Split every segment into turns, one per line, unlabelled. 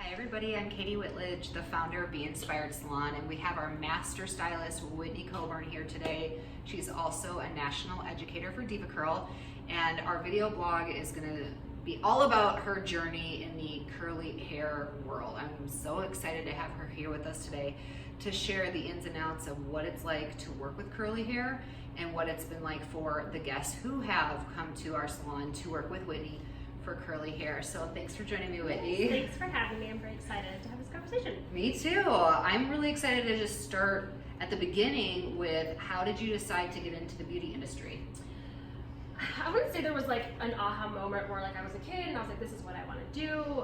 Hi everybody, I'm Katie Whitledge, the founder of Be Inspired Salon, and we have our master stylist Whitney Coburn here today. She's also a national educator for DevaCurl, and our video blog is going to be all about her journey in the curly hair world. I'm so excited to have her here with us today to share the ins and outs of what it's like to work with curly hair and what it's been like for the guests who have come to our salon to work with Whitney for curly hair. So thanks for joining me, Whitney.
Thanks for having me. I'm very excited to have this conversation.
Me too. I'm really excited to just start at the beginning with how did you decide to get into the beauty industry?
I wouldn't say there was like an aha moment where like I was a kid and I was like, this is what I want to do.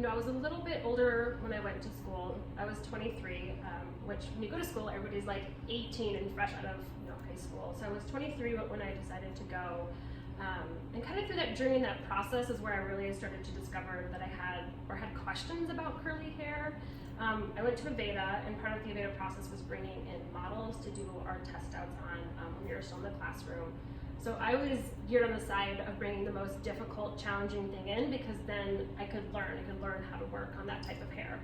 I was a little bit older when I went to school. I was 23, which when you go to school, everybody's like 18 and fresh out of high school. So I was 23 when I decided to go. And kind of through that journey and that process is where I really started to discover that I had questions about curly hair. I went to Aveda, and part of the Aveda process was bringing in models to do our test outs on when we were still in the classroom. So I was geared on the side of bringing the most difficult, challenging thing in, because then I could learn how to work on that type of hair.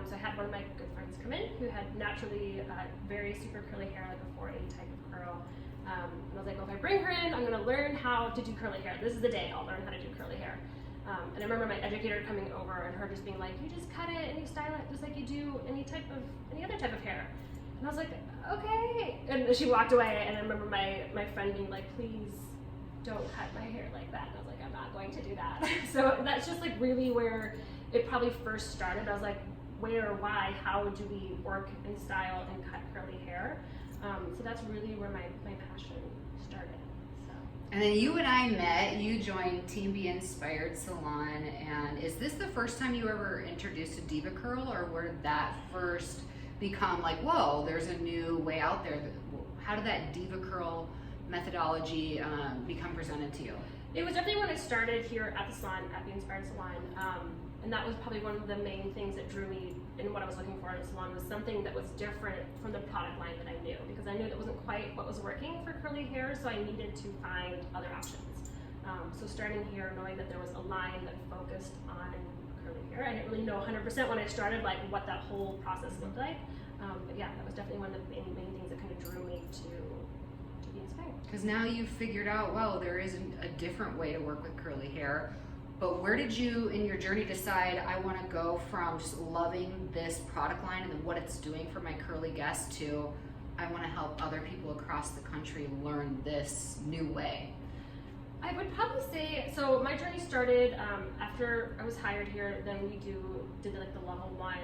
So I had one of my good friends come in who had naturally very super curly hair, like a 4A type of curl. And I was like, well, if I bring her in, I'm going to learn how to do curly hair. This is the day I'll learn how to do curly hair. And I remember my educator coming over and her just being like, you just cut it and you style it just like you do any other type of hair. And I was like, okay. And she walked away, and I remember my friend being like, please don't cut my hair like that. And I was like, I'm not going to do that. So that's just like really where it probably first started. I was like, where, why, how do we work and style and cut curly hair? So that's really where my passion started. So.
And then you and I met, you joined Team Be Inspired Salon, and is this the first time you ever introduced to DevaCurl, or where did that first become like, whoa, there's a new way out there? How did that DevaCurl methodology become presented to you?
It was definitely when I started here at the salon, at Be Inspired Salon, and that was probably one of the main things that drew me in what I was looking for in a salon, was something that was different from the product line that I knew, because I knew that wasn't quite what was working for curly hair, so I needed to find other options. So starting here, knowing that there was a line that focused on curly hair, I didn't really know 100% when I started like what that whole process looked like, but yeah, that was definitely one of the main things that kind of drew me to Be Inspired.
Because now you've figured out, well, there is a different way to work with curly hair. But where did you, in your journey, decide I want to go from just loving this product line and what it's doing for my curly guests to I want to help other people across the country learn this new way?
I would probably say, so my journey started after I was hired here. Then we did like the level 1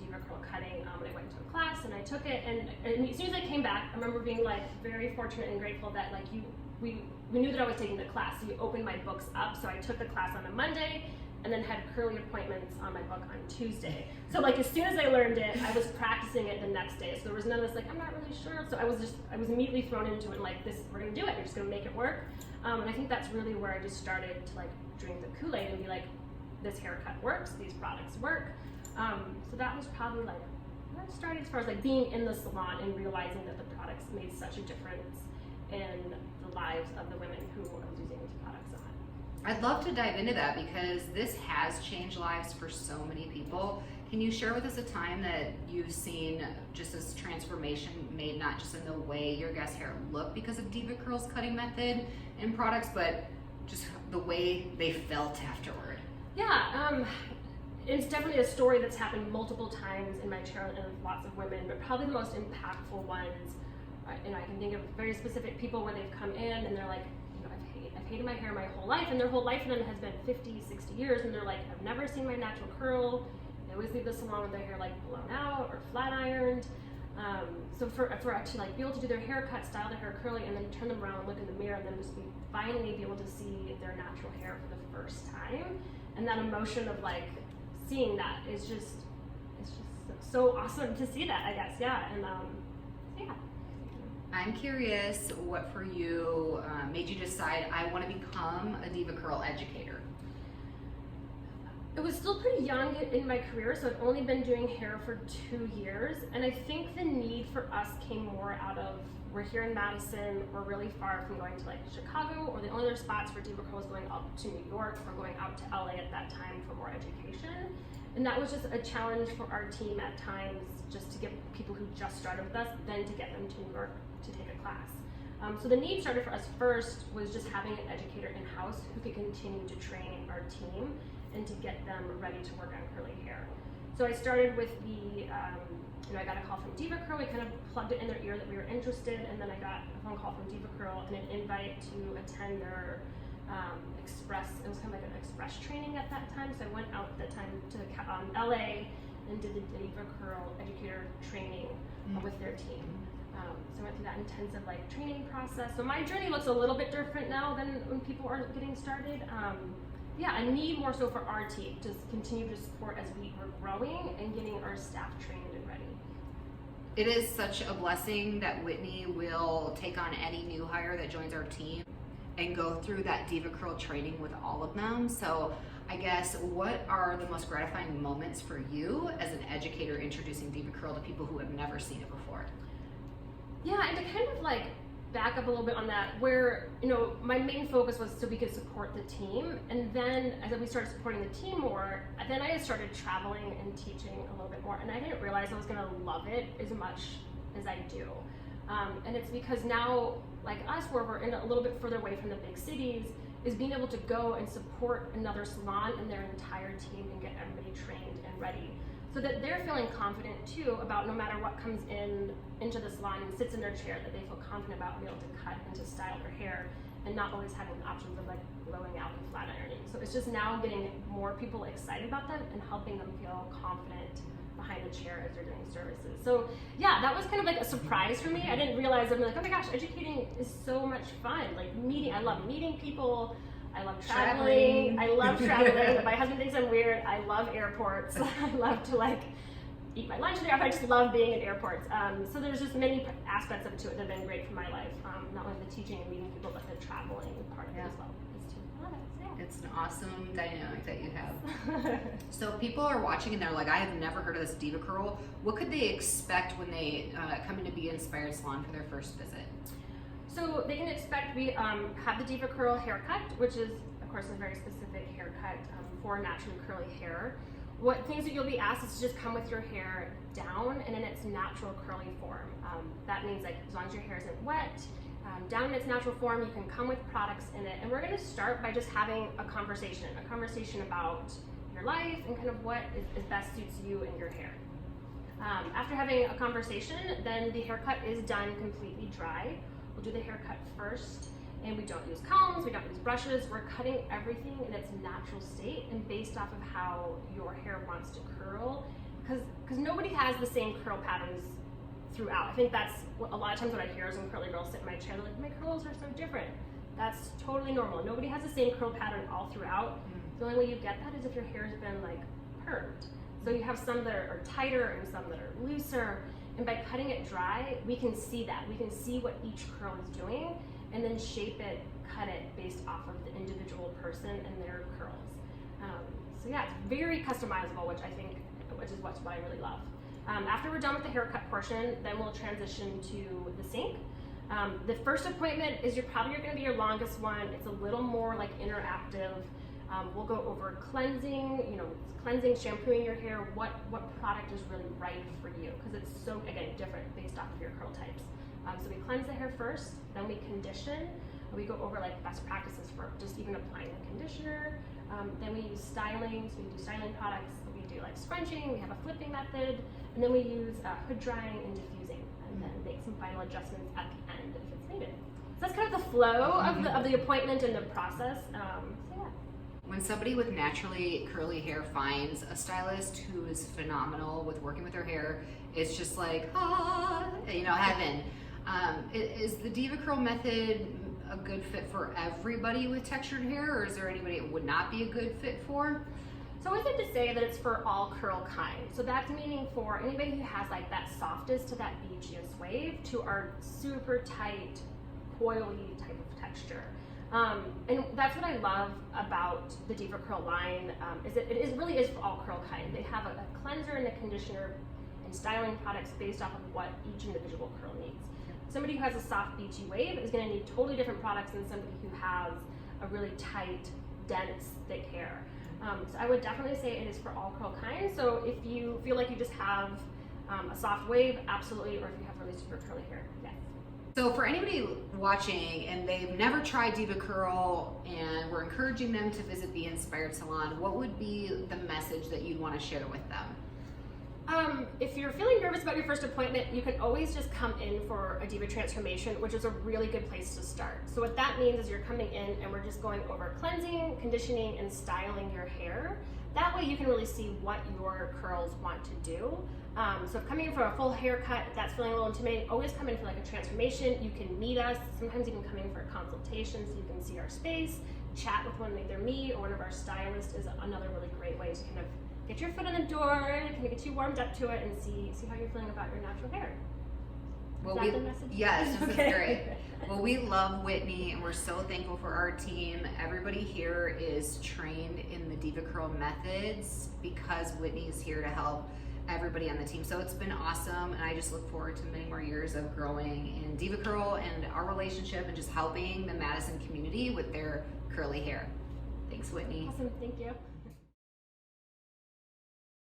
DevaCurl cutting, and I went to a class and I took it, and as soon as I came back, I remember being like very fortunate and grateful that like we knew that I was taking the class, so you opened my books up. So I took the class on a Monday and then had curly appointments on my book on Tuesday. So like as soon as I learned it, I was practicing it the next day. So there was none of this like, I'm not really sure. So I was immediately thrown into it, like, we're gonna do it, we're just gonna make it work. And I think that's really where I just started to like drink the Kool-Aid and be like, this haircut works, these products work. So that was probably like where I started as far as like being in the salon and realizing that the products made such a difference in the lives of the women who I was using these products on.
I'd love to dive into that, because this has changed lives for so many people. Can you share with us a time that you've seen just this transformation made, not just in the way your guest hair look because of DevaCurl's cutting method and products, but just the way they felt afterward?
Yeah, it's definitely a story that's happened multiple times in my channel and with lots of women, but probably the most impactful ones, I can think of very specific people where they've come in and they're like, I've hated my hair my whole life, and their whole life then has been 50, 60 years, and they're like, I've never seen my natural curl. They always leave the salon with their hair like blown out or flat ironed. So for to like be able to do their haircut, style their hair curly, and then turn them around and look in the mirror, and then just finally be able to see their natural hair for the first time, and that emotion of like seeing that is just, it's just so awesome to see that, I guess. Yeah. And yeah.
I'm curious, what for you made you decide I want to become a DevaCurl educator?
It was still pretty young in my career, so I've only been doing hair for 2 years, and I think the need for us came more out of, we're here in Madison, we're really far from going to like Chicago, or the only other spots for DevaCurl was going up to New York or going out to LA at that time for more education. And that was just a challenge for our team at times, just to get people who just started with us, then to get them to New York to take a class. So the need started for us first was just having an educator in-house who could continue to train our team and to get them ready to work on curly hair. So I started with the, I got a call from DevaCurl. We kind of plugged it in their ear that we were interested, and then I got a phone call from DevaCurl and an invite to attend their it was kind of like an express training at that time. So I went out at that time to LA and did the DevaCurl educator training with their team. So I went through that intensive like training process. So my journey looks a little bit different now than when people are getting started. Yeah, I need more so for our team to continue to support as we are growing and getting our staff trained and ready.
It is such a blessing that Whitney will take on any new hire that joins our team and go through that DevaCurl training with all of them. So I guess, what are the most gratifying moments for you as an educator introducing DevaCurl to people who have never seen it before?
Yeah, and to kind of like back up a little bit on that, where, my main focus was so we could support the team, and then as we started supporting the team more, then I started traveling and teaching a little bit more, and I didn't realize I was gonna love it as much as I do. And it's because now, like us, where we're in a little bit further away from the big cities, is being able to go and support another salon and their entire team and get everybody trained and ready, so that they're feeling confident too about no matter what comes into the salon and sits in their chair, that they feel confident about being able to cut and to style their hair and not always having the options of like blowing out and flat ironing. So it's just now getting more people excited about them and helping them feel confident behind the chair as they're doing services. So yeah, that was kind of like a surprise for me. I didn't realize, I'm like, oh my gosh, educating is so much fun. Like I love meeting people. I love traveling. I love traveling. My husband thinks I'm weird. I love airports. I love to like eat my lunch in the airport. I just love being in airports. So there's just many aspects of it to it that have been great for my life. Not only the teaching and meeting people, but the traveling part of it as well. I love it. So, yeah.
It's an awesome dynamic that you have. So if people are watching and they're like, I have never heard of this DevaCurl, what could they expect when they come into Be Inspired Salon for their first visit?
So they can expect, we have the DevaCurl haircut, which is, of course, a very specific haircut for naturally curly hair. What things that you'll be asked is to just come with your hair down and in its natural curly form. That means like as long as your hair isn't wet, down in its natural form, you can come with products in it. And we're going to start by just having a conversation about your life and kind of what is best suits you and your hair. After having a conversation, then the haircut is done completely dry. We'll do the haircut first, and we don't use combs, we don't use brushes. We're cutting everything in its natural state and based off of how your hair wants to curl, because nobody has the same curl patterns throughout. I think that's a lot of times what I hear is when curly girls sit in my chair, they're like, my curls are so different. That's totally normal. Nobody has the same curl pattern all throughout. The only way you get that is if your hair's been like permed. So you have some that are tighter and some that are looser. And by cutting it dry, we can see that. We can see what each curl is doing and then shape it, cut it based off of the individual person and their curls. So yeah, it's very customizable, which is what I really love. After we're done with the haircut portion, then we'll transition to the sink. The first appointment is probably going to be your longest one. It's a little more like interactive. We'll go over cleansing, shampooing your hair, what product is really right for you, because it's so, again, different based off of your curl types. So we cleanse the hair first, then we condition. We go over like best practices for just even applying the conditioner. Then we use styling, so we do styling products. We do like scrunching, we have a flipping method, and then we use hood drying and diffusing, and then make some final adjustments at the end if it's needed. So that's kind of the flow of the appointment and the process. So yeah.
When somebody with naturally curly hair finds a stylist who is phenomenal with working with their hair, it's just like, heaven. Is the DevaCurl method a good fit for everybody with textured hair, or is there anybody it would not be a good fit for?
So I always like to say that it's for all curl kinds. So that's meaning for anybody who has like that softest to that beachiest wave to our super tight, coily type of texture. And that's what I love about the DevaCurl line, is that really is for all curl kind. They have a cleanser and a conditioner and styling products based off of what each individual curl needs. Somebody who has a soft, beachy wave is going to need totally different products than somebody who has a really tight, dense, thick hair. So I would definitely say it is for all curl kinds. So if you feel like you just have a soft wave, absolutely, or if you have really super curly hair, yes.
So for anybody watching and they've never tried DevaCurl and we're encouraging them to visit the Inspired Salon, what would be the message that you'd want to share with them?
If you're feeling nervous about your first appointment, you can always just come in for a Diva transformation, which is a really good place to start. So what that means is you're coming in and we're just going over cleansing, conditioning, and styling your hair. That way you can really see what your curls want to do. So if coming in for a full haircut, if that's feeling a little intimidating, always come in for like a transformation. You can meet us. Sometimes you can come in for a consultation so you can see our space, chat with either me or one of our stylists is another really great way to kind of get your foot in the door, kind of get you warmed up to it and see how you're feeling about your natural hair.
Well,
is that the message?
Yes, this
Okay.
is great. Well, we love Whitney and we're so thankful for our team. Everybody here is trained in the DevaCurl methods because Whitney is here to help everybody on the team. So it's been awesome and I just look forward to many more years of growing in DevaCurl and our relationship and just helping the Madison community with their curly hair. Thanks, Whitney.
Awesome, thank you.